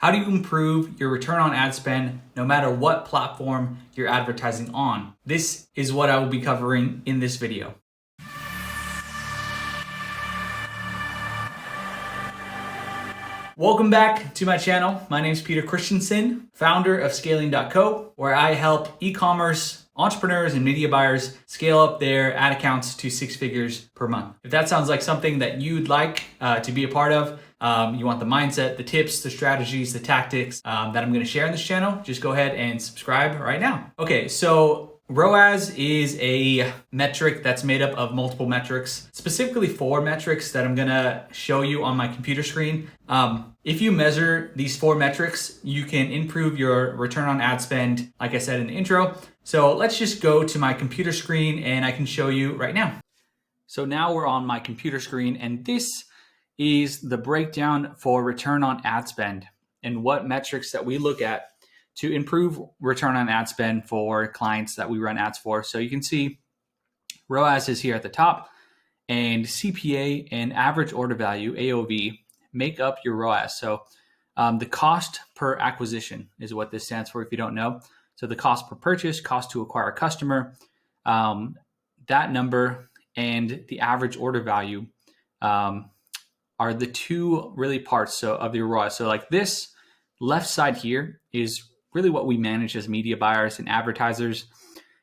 How do you improve your return on ad spend no matter what platform you're advertising on? This is what I will be covering in this video. Welcome back to my channel. My name is Peter Christensen, founder of Scaling.co, where I help e-commerce entrepreneurs and media buyers scale up their ad accounts to 6 figures per month. If that sounds like something that you'd like to be a part of, you want the mindset, the tips, the strategies, the tactics that I'm going to share on this channel, just go ahead and subscribe right now. Okay, so ROAS is a metric that's made up of multiple metrics, specifically 4 metrics that I'm gonna show you on my computer screen. If you measure these 4 metrics, you can improve your return on ad spend, like I said in the intro. So let's just go to my computer screen and I can show you right now. So now we're on my computer screen, and this is the breakdown for return on ad spend and what metrics that we look at to improve return on ad spend for clients that we run ads for. So you can see ROAS is here at the top, and CPA and average order value, AOV, make up your ROAS. So the cost per acquisition is what this stands for if you don't know. So the cost per purchase, cost to acquire a customer, that number and the average order value are the 2 really parts of your ROAS. So like this left side here is really what we manage as media buyers and advertisers.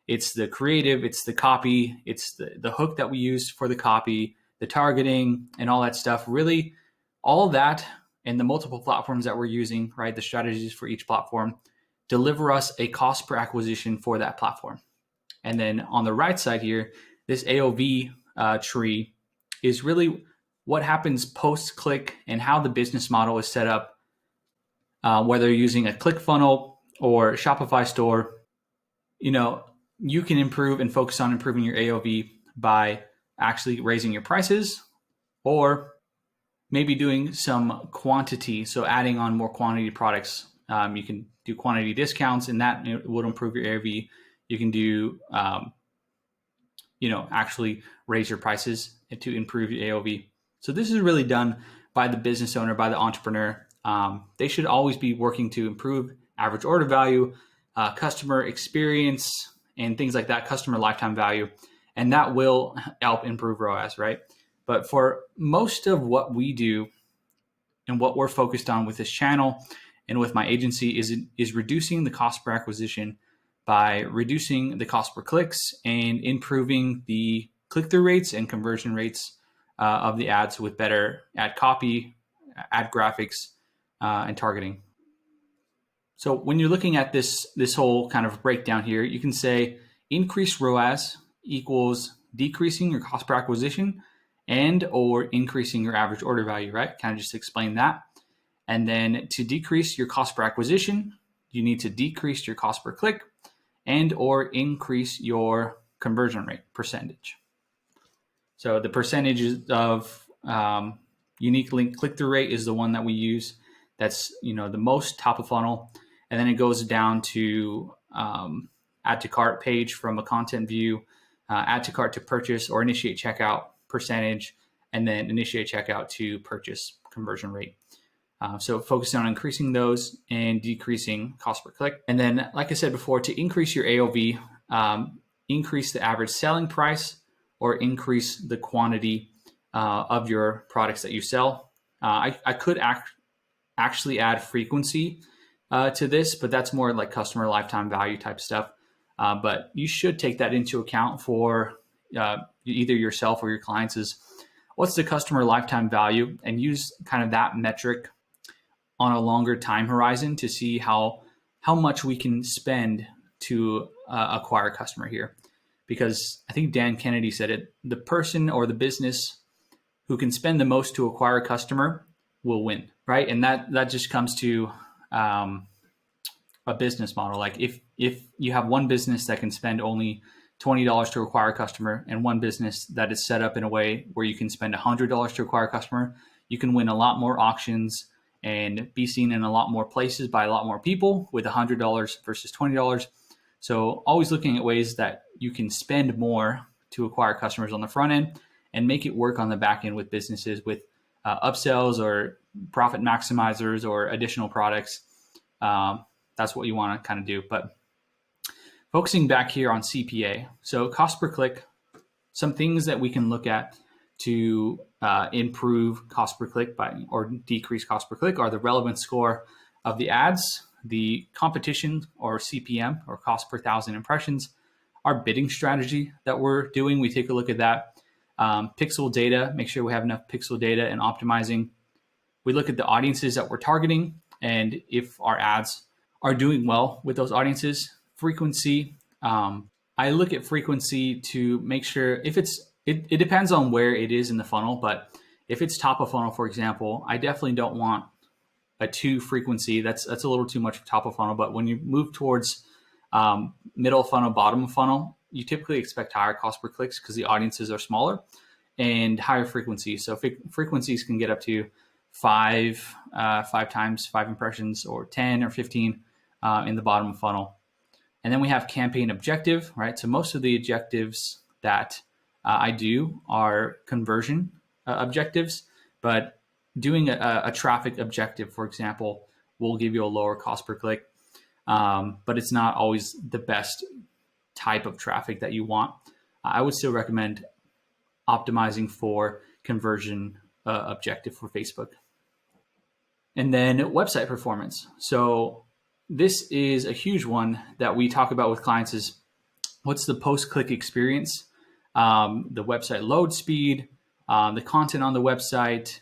It's the creative, it's the copy, it's the hook that we use for the copy, the targeting, and all that stuff. Really, all that and the multiple platforms that we're using, right? The strategies for each platform deliver us a cost per acquisition for that platform. And then on the right side here, this AOV tree is really what happens post-click and how the business model is set up, whether you're using a ClickFunnels or Shopify store. You can improve and focus on improving your AOV by actually raising your prices, or maybe doing some quantity. So adding on more quantity products. You can do quantity discounts, and that will improve your AOV. You can do, actually raise your prices to improve your AOV. So this is really done by the business owner, by the entrepreneur. They should always be working to improve average order value, customer experience, and things like that, customer lifetime value. And that will help improve ROAS, right? But for most of what we do and what we're focused on with this channel and with my agency is reducing the cost per acquisition by reducing the cost per clicks and improving the click-through rates and conversion rates of the ads with better ad copy, ad graphics, and targeting. So when you're looking at this whole kind of breakdown here, you can say increased ROAS equals decreasing your cost per acquisition and or increasing your average order value, right? Kind of just explain that. And then to decrease your cost per acquisition, you need to decrease your cost per click and or increase your conversion rate percentage. So the percentage of unique link click-through rate is the one that we use. That's the most top of funnel. And then it goes down to add to cart page from a content view, add to cart to purchase or initiate checkout percentage, and then initiate checkout to purchase conversion rate. So focusing on increasing those and decreasing cost per click. And then, like I said before, to increase your AOV, increase the average selling price or increase the quantity of your products that you sell. I could actually add frequency to this, but that's more like customer lifetime value type stuff. But you should take that into account for either yourself or your clients is what's the customer lifetime value, and use kind of that metric on a longer time horizon to see how much we can spend to acquire a customer here. Because I think Dan Kennedy said it, the person or the business who can spend the most to acquire a customer will win, right? And that just comes to a business model. Like if you have one business that can spend only $20 to acquire a customer and one business that is set up in a way where you can spend $100 to acquire a customer, you can win a lot more auctions and be seen in a lot more places by a lot more people with $100 versus $20. So always looking at ways that you can spend more to acquire customers on the front end and make it work on the back end with businesses with upsells or profit maximizers or additional products. That's what you want to kind of do. But focusing back here on CPA, so cost per click, some things that we can look at to improve cost per click or decrease cost per click are the relevance score of the ads, the competition or CPM or cost per thousand impressions, our bidding strategy that we're doing. We take a look at that. Pixel data, make sure we have enough pixel data and optimizing. We look at the audiences that we're targeting and if our ads are doing well with those audiences. Frequency, I look at frequency to make sure if it depends on where it is in the funnel, but if it's top of funnel, for example, I definitely don't want a 2 frequency. That's a little too much top of funnel. But when you move towards middle funnel, bottom of funnel, you typically expect higher cost per clicks because the audiences are smaller and higher frequency. So frequencies can get up to 5 times 5 impressions, or 10 or 15 in the bottom of funnel. And then we have campaign objective, right? So most of the objectives that I do are conversion objectives, but doing a traffic objective, for example, will give you a lower cost per click, but it's not always the best type of traffic that you want. I would still recommend optimizing for conversion objective for Facebook. And then website performance. So this is a huge one that we talk about with clients is what's the post-click experience, the website load speed, the content on the website,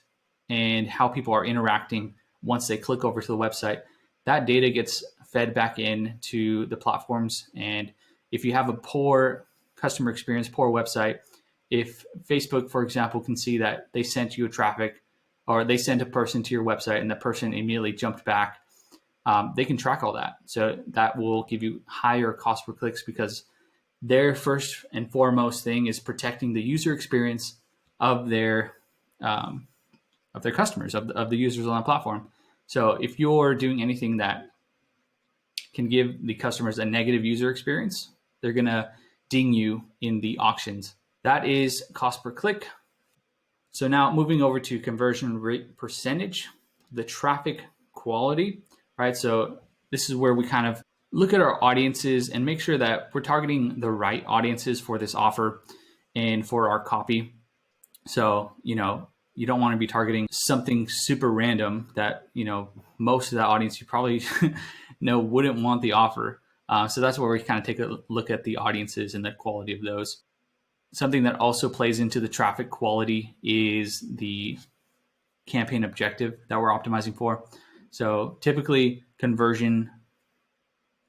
and how people are interacting once they click over to the website. That data gets fed back in to the platforms. And if you have a poor customer experience, poor website, if Facebook, for example, can see that they sent you a traffic or they sent a person to your website and the person immediately jumped back, they can track all that. So that will give you higher cost per clicks because their first and foremost thing is protecting the user experience of their customers, of the users on the platform. So if you're doing anything that can give the customers a negative user experience, they're going to ding you in the auctions. That is cost per click. So now moving over to conversion rate percentage, the traffic quality, right? So this is where we kind of look at our audiences and make sure that we're targeting the right audiences for this offer and for our copy. So, you don't want to be targeting something super random that, most of that audience you probably wouldn't want the offer. So that's where we kind of take a look at the audiences and the quality of those. Something that also plays into the traffic quality is the campaign objective that we're optimizing for. So typically conversion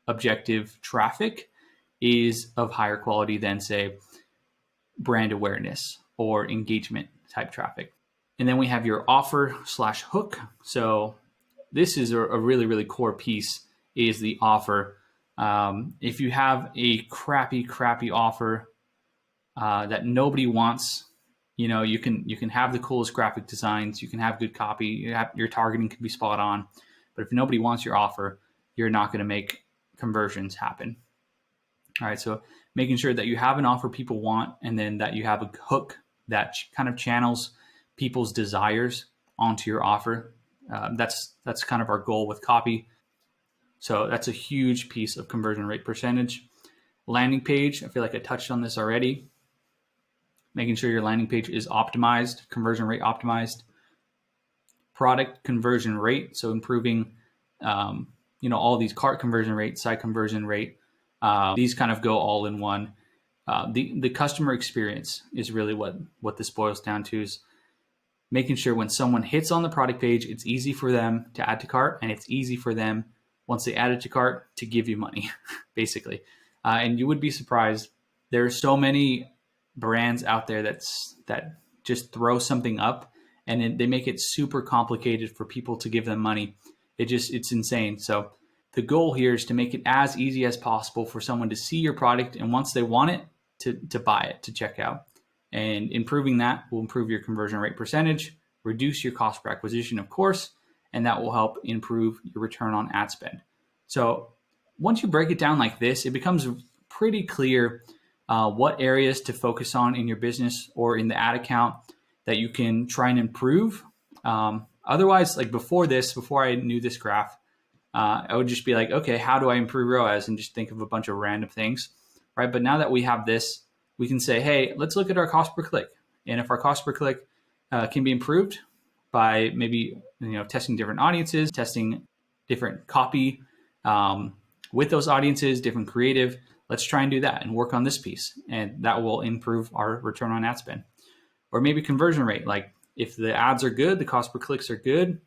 objective traffic is of higher quality than, say, brand awareness or engagement type traffic. And then we have your offer/hook. So this is a really, really core piece is the offer. If you have a crappy offer that nobody wants, you can have the coolest graphic designs, you can have good copy, your targeting can be spot on, but if nobody wants your offer, you're not going to make conversions happen. All right, so making sure that you have an offer people want, and then that you have a hook that kind of channels people's desires onto your offer. That's kind of our goal with copy. So that's a huge piece of conversion rate percentage. Landing page, I feel like I touched on this already. Making sure your landing page is optimized, conversion rate optimized. Product conversion rate, so improving, all these cart conversion rate, site conversion rate. These kind of go all in one. The customer experience is really what this boils down to, is making sure when someone hits on the product page, it's easy for them to add to cart, and it's easy for them, once they add it to cart, to give you money, basically. And you would be surprised. There are so many brands out there that just throw something up and they make it super complicated for people to give them money. It's insane. So the goal here is to make it as easy as possible for someone to see your product, and once they want it, to buy it, to check out. And improving that will improve your conversion rate percentage, reduce your cost per acquisition, of course, and that will help improve your return on ad spend. So once you break it down like this, it becomes pretty clear what areas to focus on in your business or in the ad account that you can try and improve. Otherwise, like before I knew this graph, I would just be like, okay, how do I improve ROAS, and just think of a bunch of random things, right? But now that we have this, we can say, hey, let's look at our cost per click. And if our cost per click can be improved by maybe testing different audiences, testing different copy with those audiences, different creative, let's try and do that and work on this piece. And that will improve our return on ad spend. Or maybe conversion rate. Like if the ads are good, the cost per clicks are good,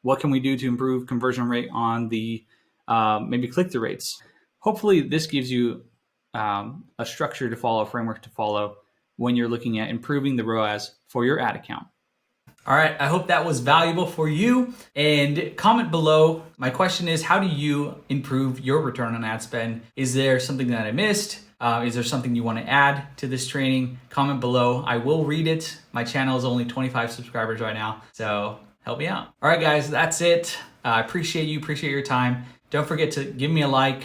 what can we do to improve conversion rate on the maybe click-through rates? Hopefully this gives you a structure to follow, a framework to follow when you're looking at improving the ROAS for your ad account. All right, I hope that was valuable for you. And comment below. My question is, how do you improve your return on ad spend? Is there something that I missed? Is there something you want to add to this training? Comment below. I will read it. My channel is only 25 subscribers right now, so help me out. All right, guys, that's it. I appreciate you, appreciate your time. Don't forget to give me a like,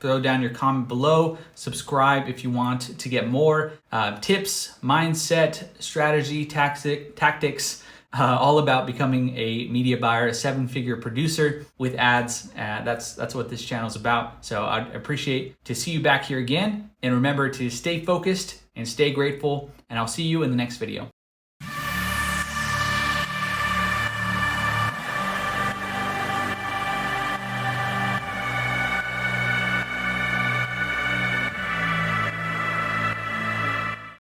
throw down your comment below, subscribe if you want to get more tips, mindset, strategy, tactics, all about becoming a media buyer, a 7-figure producer with ads. That's what this channel is about. So I'd appreciate to see you back here again. And remember to stay focused and stay grateful. And I'll see you in the next video.